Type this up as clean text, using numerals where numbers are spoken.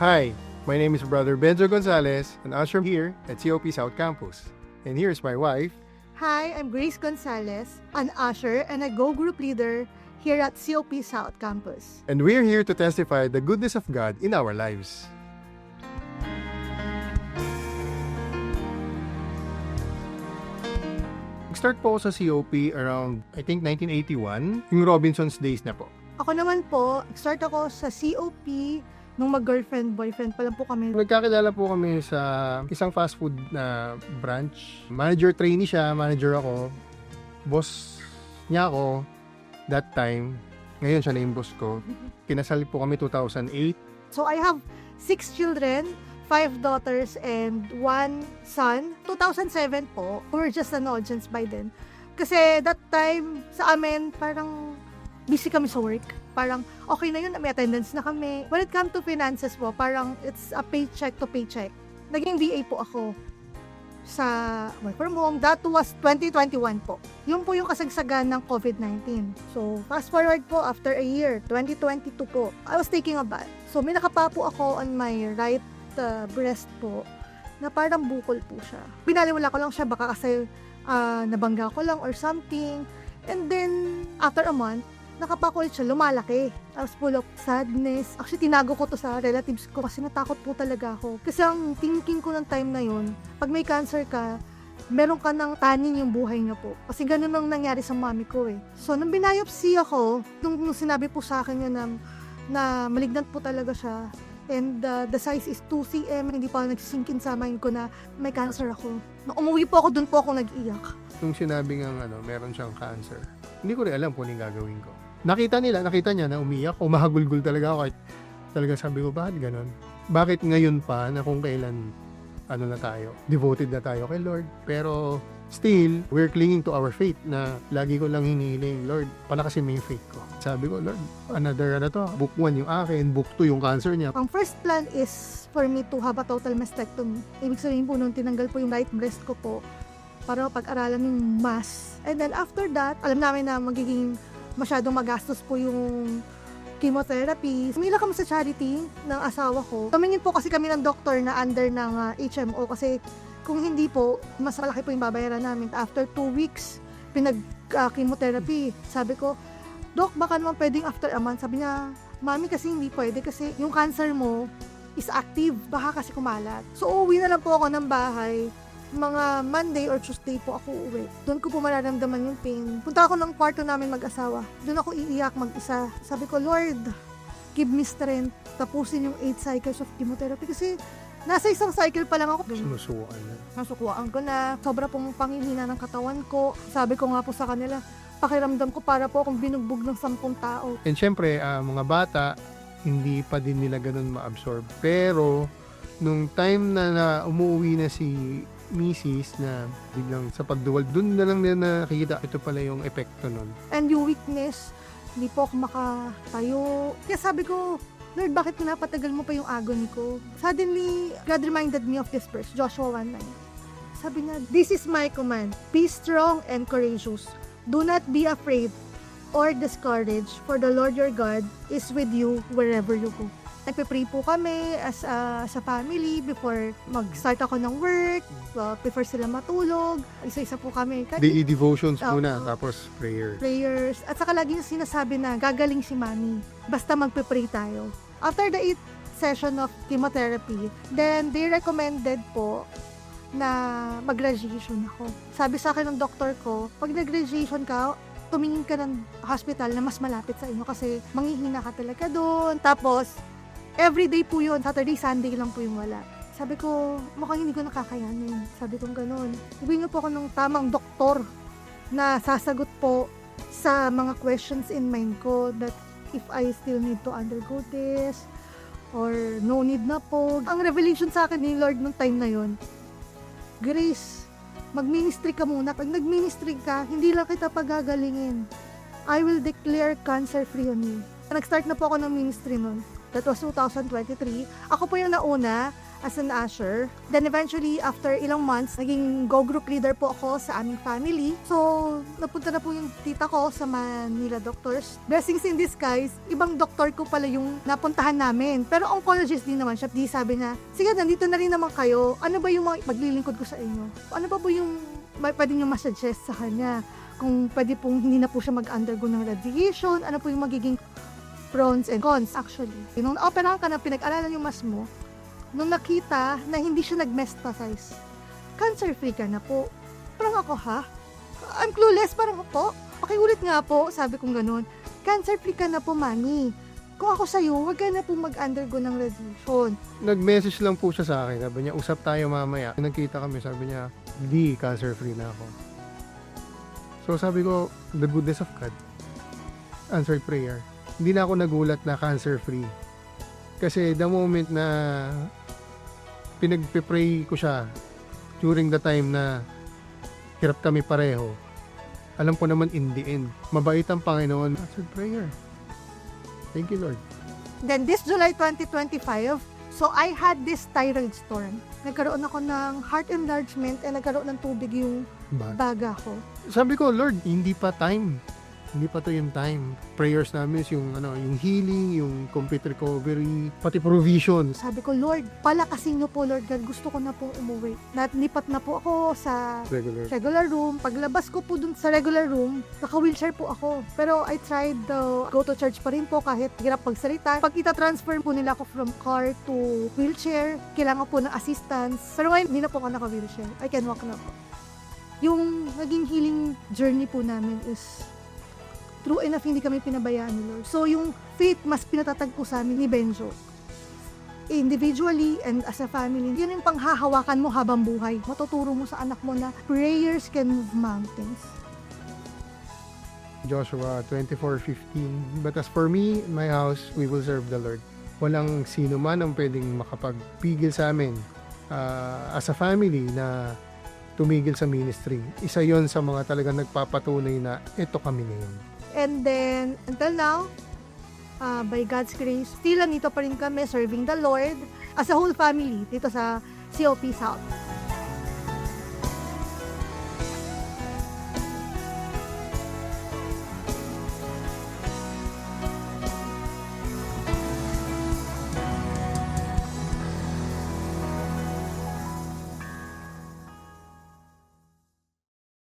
Hi, my name is Brother Benzo Gonzalez, an usher here at COP South Campus. And here's my wife. Hi, I'm Grace Gonzalez, an usher and a Go Group leader here at COP South Campus. And we're here to testify the goodness of God in our lives. Nag-start po ako sa COP around, I think, 1981. Yung Robinson's Days na po. Ako naman po, start ako sa COP nung mag-girlfriend-boyfriend pa lang po kami. Nagkakilala po kami sa isang fast food na branch. Manager trainee siya, manager ako. Boss niya ako that time. Ngayon siya na yung boss ko. Kinasal po kami 2008. So I have 6 children, 5 daughters, and 1 son. 2007 po, we were just an audience by then. Kasi that time, sa amin, parang busy kami sa work. Parang, okay na yun, may attendance na kami. When it comes to finances po, parang it's a paycheck to paycheck. Naging VA po ako sa work from home. That was 2021 po. Yun po yung kasagsagan ng COVID-19. So, fast forward po, after a year, 2022 po, I was taking a bath. So, may nakapapo ako on my right breast po, na parang bukol po siya. Binaliwala ko lang siya, baka kasi nabangga ko lang or something. And then, after a month, nakapakulit siya, lumalaki. I was full of sadness. Actually, tinago ko to sa relatives ko kasi natakot po talaga ako. Kasi ang thinking ko ng time na yun, pag may cancer ka, meron ka ng tanin yung buhay niya po. Kasi ganun ang nangyari sa mami ko eh. So, nung binayopsy ako, nung sinabi po sa akin yun na malignant po talaga siya, and the size is 2 cm, hindi pa nagsisinkin sa mind ko na may cancer ako. Nung umuwi po ako, dun po ako nag-iyak. Nung sinabi nga meron siyang cancer, hindi ko rin alam kung anong gagawin ko. Nakita niya na umiyak, umahagulgul talaga ako kahit talaga sabi ko, bakit ganun? Bakit ngayon pa na kung kailan na tayo, devoted na tayo kay Lord, pero still, we're clinging to our faith na lagi ko lang hinihiling, Lord, palakasin mo yung faith ko. Sabi ko, Lord, another book 1 yung akin, book 2 yung cancer niya. Ang first plan is for me to have a total mastectomy. Ibig sabihin po nung tinanggal po yung right breast ko po para pag-aralan yung mass. And then after that, alam namin na magiging masyadong magastos po yung chemotherapy. Sumila kami sa charity ng asawa ko. Tumingin po kasi kami ng doktor na under ng HMO kasi kung hindi po, mas malaki po yung babayaran namin. After 2 weeks, chemotherapy. Sabi ko, Dok, baka naman pwedeng after a month. Sabi niya, Mami, kasi hindi pwede kasi yung cancer mo is active. Baka kasi kumalat. So, uuwi na lang po ako ng bahay. Mga Monday or Tuesday po ako uuwi. Doon ko po mararamdaman yung pain. Punta ako ng kwarto namin mag-asawa. Doon ako iiyak mag-isa. Sabi ko, Lord, give me strength. Tapusin yung 8 cycles of chemotherapy. Kasi nasa isang cycle pa lang ako. Sinusukan na. Nasukuhaan ko na. Sobra pong panghihina ng katawan ko. Sabi ko nga po sa kanila, pakiramdam ko para po akong binugbog ng 10 tao. And syempre, mga bata, hindi pa din nila ganun ma-absorb. Pero, nung time na umuwi na si Mrs. na biglang sa pagduwal, dun na lang nila nakikita ito pala yung epekto nun. And yung weakness, hindi po ako makatayo. Kaya sabi ko, Lord, bakit pinapatagal mo pa yung agony ko? Suddenly, God reminded me of this verse, Joshua 1:9. Sabi niya, this is my command. Be strong and courageous. Do not be afraid or discouraged, for the Lord your God is with you wherever you go. Nagpe-pray po kami as sa family before mag-start ako ng work, before sila matulog. Isa-isa po kami. Daily devotions muna, tapos Prayers. At saka lagi yung sinasabi na gagaling si Mami. Basta magpe-pray tayo. After the 8th session of chemotherapy, then they recommended po na mag-radiation ako. Sabi sa akin ng doktor ko, pag nag-radiation ka, tumingin ka ng hospital na mas malapit sa inyo kasi manghihina ka talaga doon. Tapos, everyday po yun. Saturday, Sunday lang po yung wala. Sabi ko, mukhang hindi ko nakakayanin. Sabi ko gano'n. Sabi niyo po ako ng tamang doktor na sasagot po sa mga questions in mind ko that if I still need to undergo this or no need na po. Ang revelation sa akin ni Lord nung time na yon, Grace, mag-ministry ka muna. Pag nag-ministry ka, hindi lang kita pagagalingin. I will declare cancer-free on you. Nag-start na po ako ng ministry nun. That was 2023. Ako po yung nauna as an usher. Then eventually, after ilang months, naging go group leader po ako sa aming family. So, napunta na po yung tita ko sa Manila Doctors. Blessings in disguise, ibang doktor ko pala yung napuntahan namin. Pero oncologist din naman siya. Di sabi niya, sige, nandito na rin naman kayo. Ano ba yung maglilingkod ko sa inyo? Ano ba po yung pwede nyo masuggest sa kanya? Kung pwede pong hindi na po siya mag-undergo ng radiation, ano po yung magiging pros and cons actually. Nung operahan ka na pinag-aralan yung mas mo, nung nakita na hindi siya nag-mestasize, cancer-free ka na po. Parang ako, ha? I'm clueless, parang po. Okay, ulit nga po, sabi kong ganun. Cancer-free ka na po, mami. Kung ako sa'yo, huwag ka na po mag-undergo ng radiation. Nag-message lang po siya sa akin. Sabi niya, usap tayo mamaya. Nagkita kami, sabi niya, di, cancer-free na ako. So sabi ko, the goodness of God, answered prayer. Hindi na ako nagulat na cancer-free. Kasi the moment na pinagpe-pray ko siya during the time na hirap kami pareho, alam ko naman in the end, mabait ang Panginoon. Answered prayer. Thank you, Lord. Then this July 2025, so I had this thyroid storm. Nagkaroon ako ng heart enlargement and nagkaroon ng tubig yung baga ko. Sabi ko, Lord, hindi pa time. Hindi pa to yung time. Prayers namin is yung, yung healing, yung complete recovery, pati provision. Sabi ko, Lord, palakasin niyo po, Lord God. Gusto ko na pong umuwi. Lipat na po ako sa regular room. Paglabas ko po dun sa regular room, naka-wheelchair po ako. Pero I tried to go to church pa rin po kahit hirap magsalita. Pag ita-transfer po nila ako from car to wheelchair, kailangan po ng assistance. Pero ngayon, hindi na po ako naka-wheelchair. I can walk na po. Yung naging healing journey po namin is true enough, hindi kami pinabayaan ni Lord. So, yung faith, mas pinatatag po sa amin ni Benjo. Individually and as a family, yun yung panghahawakan mo habang buhay. Matuturo mo sa anak mo na prayers can move mountains. Joshua 24:15. But as for me, my house, we will serve the Lord. Walang sino man ang pwedeng makapagpigil sa amin as a family na tumigil sa ministry. Isa yon sa mga talagang nagpapatunay na ito kami ngayon. And then, until now, by God's grace, still nandito pa rin kami serving the Lord as a whole family dito sa COP South.